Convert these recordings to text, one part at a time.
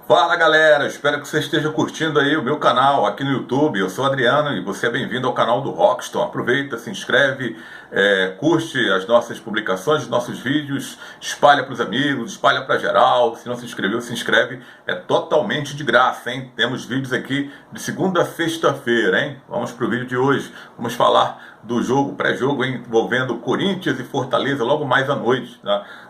Fala galera, espero que você esteja curtindo aí o meu canal aqui no YouTube. Eu sou o Adriano e você é bem-vindo ao canal do Rockston. Aproveita, se inscreve, curte as nossas publicações, os nossos vídeos, espalha para os amigos, espalha para geral. Se não se inscreveu, se inscreve, é totalmente de graça, hein? Temos vídeos aqui de segunda a sexta-feira, hein? Vamos para o vídeo de hoje, vamos falar do jogo, pré-jogo envolvendo Corinthians e Fortaleza logo mais à noite,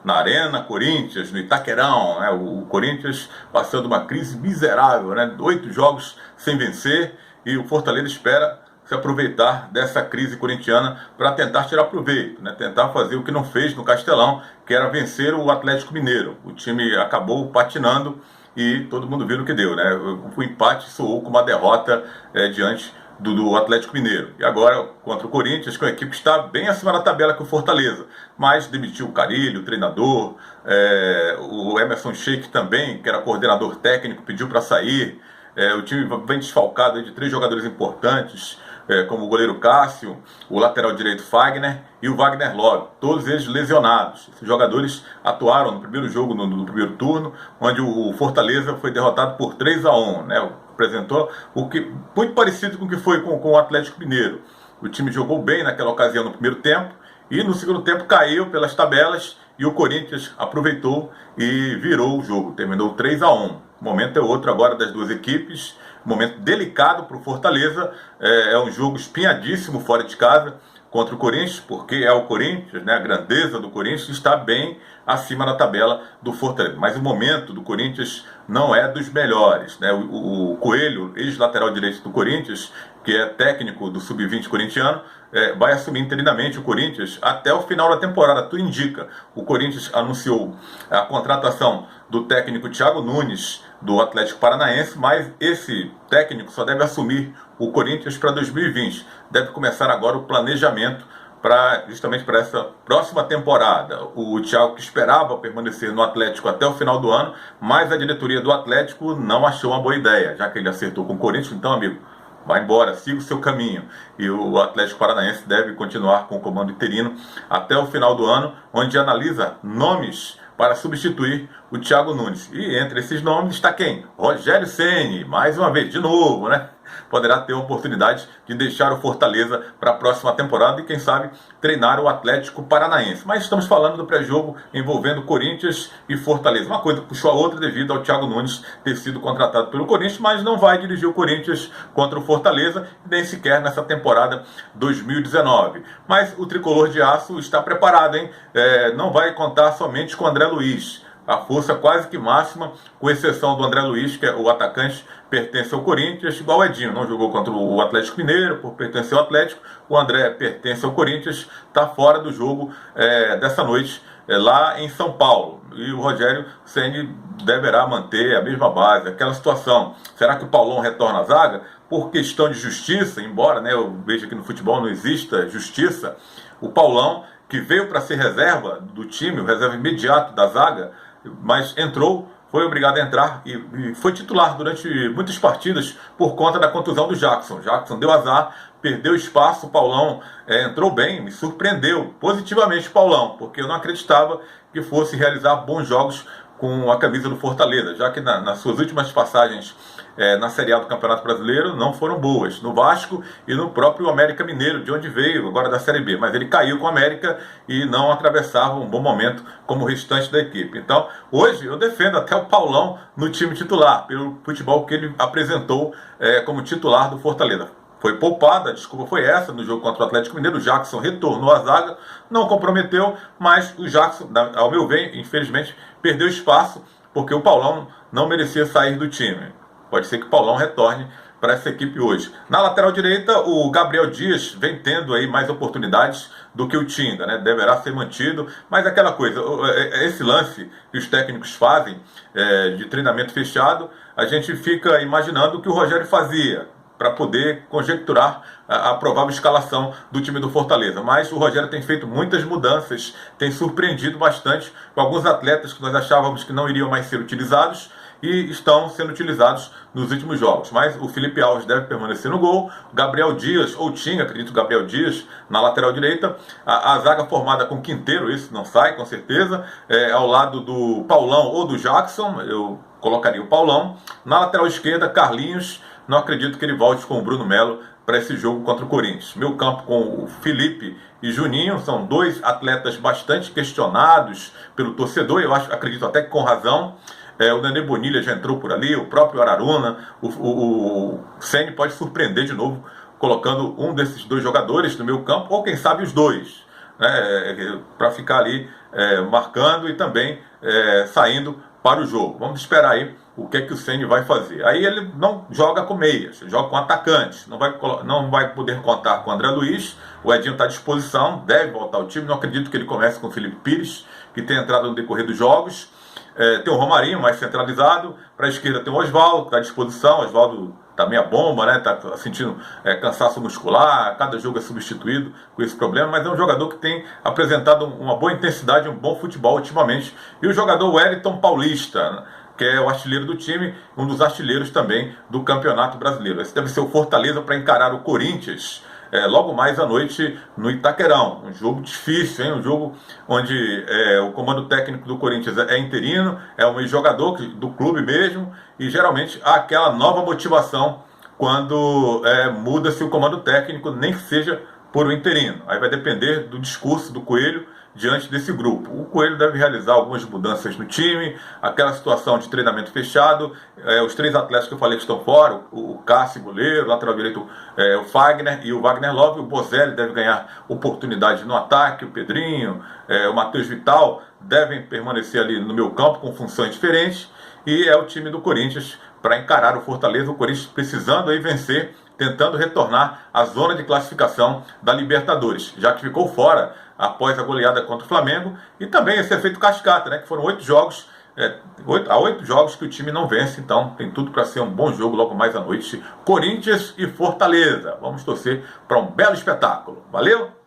na Arena Corinthians, no Itaquerão, né? O Corinthians passando uma crise miserável, né? 8 jogos sem vencer, e o Fortaleza espera se aproveitar dessa crise corintiana para tentar tirar proveito, né? Tentar fazer o que não fez no Castelão, que era vencer o Atlético Mineiro. O time acabou patinando e todo mundo viu o que deu, né? O empate soou com uma derrota diante do Atlético Mineiro. E agora contra o Corinthians, que a equipe está bem acima da tabela que o Fortaleza, mas demitiu o Carille, o treinador, o Emerson Sheik também, que era coordenador técnico, pediu para sair. O time vem desfalcado de 3 jogadores importantes, como o goleiro Cássio, o lateral direito Fagner e o Wagner Love, todos eles lesionados. Esses jogadores atuaram no primeiro jogo, no primeiro turno, onde o Fortaleza foi derrotado por 3-1, né? Apresentou o que muito parecido com o que foi com o Atlético Mineiro. O time jogou bem naquela ocasião no primeiro tempo e no segundo tempo caiu pelas tabelas e o Corinthians aproveitou e virou o jogo, terminou 3-1. O momento é outro agora das duas equipes, momento delicado para o Fortaleza, é um jogo espinhadíssimo fora de casa contra o Corinthians, porque é o Corinthians, né, a grandeza do Corinthians está bem acima da tabela do Fortaleza. Mas o momento do Corinthians não é dos melhores, né? O Coelho, ex-lateral direito do Corinthians, que é técnico do Sub-20 corintiano, vai assumir interinamente o Corinthians até o final da temporada. Tudo indica. O Corinthians anunciou a contratação do técnico Thiago Nunes, do Atlético Paranaense, mas esse técnico só deve assumir o Corinthians para 2020. Deve começar agora o planejamento justamente para essa próxima temporada. O Thiago, que esperava permanecer no Atlético até o final do ano, mas a diretoria do Atlético não achou uma boa ideia, já que ele acertou com o Corinthians. Então, amigo, vai embora, siga o seu caminho. E o Atlético Paranaense deve continuar com o comando interino até o final do ano, onde analisa nomes para substituir o Thiago Nunes. E entre esses nomes está quem? Rogério Ceni, mais uma vez, de novo, né? Poderá ter a oportunidade de deixar o Fortaleza para a próxima temporada e, quem sabe, treinar o Atlético Paranaense. Mas estamos falando do pré-jogo envolvendo Corinthians e Fortaleza. Uma coisa puxou a outra devido ao Thiago Nunes ter sido contratado pelo Corinthians, mas não vai dirigir o Corinthians contra o Fortaleza, nem sequer nessa temporada 2019. Mas o tricolor de aço está preparado, hein? Não vai contar somente com o André Luiz. A força quase que máxima, com exceção do André Luiz, que é o atacante, pertence ao Corinthians, igual o Edinho, não jogou contra o Atlético Mineiro, por pertencer ao Atlético. O André pertence ao Corinthians, está fora do jogo dessa noite, lá em São Paulo. E o Rogério Ceni deverá manter a mesma base, aquela situação. Será que o Paulão retorna à zaga? Por questão de justiça, embora, né, eu vejo que no futebol não exista justiça, o Paulão, que veio para ser reserva do time, o reserva imediato da zaga, mas entrou, foi obrigado a entrar e foi titular durante muitas partidas por conta da contusão do Jackson. Jackson deu azar, perdeu espaço, o Paulão entrou bem, me surpreendeu positivamente o Paulão, porque eu não acreditava que fosse realizar bons jogos com a camisa do Fortaleza, já que nas suas últimas passagens na Série A do Campeonato Brasileiro não foram boas, no Vasco e no próprio América Mineiro, de onde veio, agora da Série B, mas ele caiu com o América e não atravessava um bom momento como o restante da equipe. Então, hoje eu defendo até o Paulão no time titular, pelo futebol que ele apresentou como titular do Fortaleza. Foi poupada, a desculpa foi essa, no jogo contra o Atlético Mineiro. O Jackson retornou à zaga, não comprometeu, mas o Jackson, ao meu ver, infelizmente, perdeu espaço, porque o Paulão não merecia sair do time. Pode ser que o Paulão retorne para essa equipe hoje. Na lateral direita, o Gabriel Dias vem tendo aí mais oportunidades do que o Tinga, né? Deverá ser mantido, mas aquela coisa, esse lance que os técnicos fazem de treinamento fechado, a gente fica imaginando o que o Rogério fazia para poder conjecturar a provável escalação do time do Fortaleza. Mas o Rogério tem feito muitas mudanças, tem surpreendido bastante com alguns atletas que nós achávamos que não iriam mais ser utilizados, e estão sendo utilizados nos últimos jogos. Mas o Felipe Alves deve permanecer no gol, o Gabriel Dias, ou tinha, acredito, o Gabriel Dias na lateral direita, a zaga formada com Quinteiro, esse não sai, com certeza, ao lado do Paulão ou do Jackson, eu colocaria o Paulão. Na lateral esquerda, Carlinhos, não acredito que ele volte com o Bruno Melo para esse jogo contra o Corinthians. Meu campo com o Felipe e Juninho, são dois atletas bastante questionados pelo torcedor, eu acredito até que com razão. O Nenê Bonilha já entrou por ali, o próprio Araruna, o Ceni pode surpreender de novo, colocando um desses dois jogadores no meu campo, ou quem sabe os dois, né, para ficar ali marcando e também saindo para o jogo. Vamos esperar aí o que é que o Ceni vai fazer. Aí ele não joga com meias, ele joga com atacantes, não vai poder contar com o André Luiz, o Edinho está à disposição, deve voltar ao time, não acredito que ele comece com o Felipe Pires, que tem entrado no decorrer dos jogos. Tem o Romarinho mais centralizado, para a esquerda tem o Osvaldo, que está à disposição. O Osvaldo está meia bomba, né? Está sentindo cansaço muscular, cada jogo é substituído com esse problema, mas é um jogador que tem apresentado uma boa intensidade, um bom futebol ultimamente. E o jogador Wellington Paulista, que é o artilheiro do time, um dos artilheiros também do Campeonato Brasileiro. Esse deve ser o Fortaleza para encarar o Corinthians logo mais à noite no Itaquerão. Um jogo difícil, hein? Um jogo onde o comando técnico do Corinthians é interino, é um ex-jogador do clube mesmo, e geralmente há aquela nova motivação quando muda-se o comando técnico, nem que seja por um interino. Aí vai depender do discurso do Coelho diante desse grupo. O Coelho deve realizar algumas mudanças no time, aquela situação de treinamento fechado, os três atletas que eu falei que estão fora, o Cássio, goleiro, lateral direito, o Fagner e o Wagner Love, o Bozelli deve ganhar oportunidade no ataque, o Pedrinho, o Matheus Vital devem permanecer ali no meu campo com funções diferentes, e é o time do Corinthians para encarar o Fortaleza, o Corinthians precisando aí vencer, tentando retornar à zona de classificação da Libertadores, já que ficou fora após a goleada contra o Flamengo, e também esse efeito cascata, né, que foram 8 jogos, 8 jogos que o time não vence, então tem tudo para ser um bom jogo logo mais à noite. Corinthians e Fortaleza, vamos torcer para um belo espetáculo. Valeu!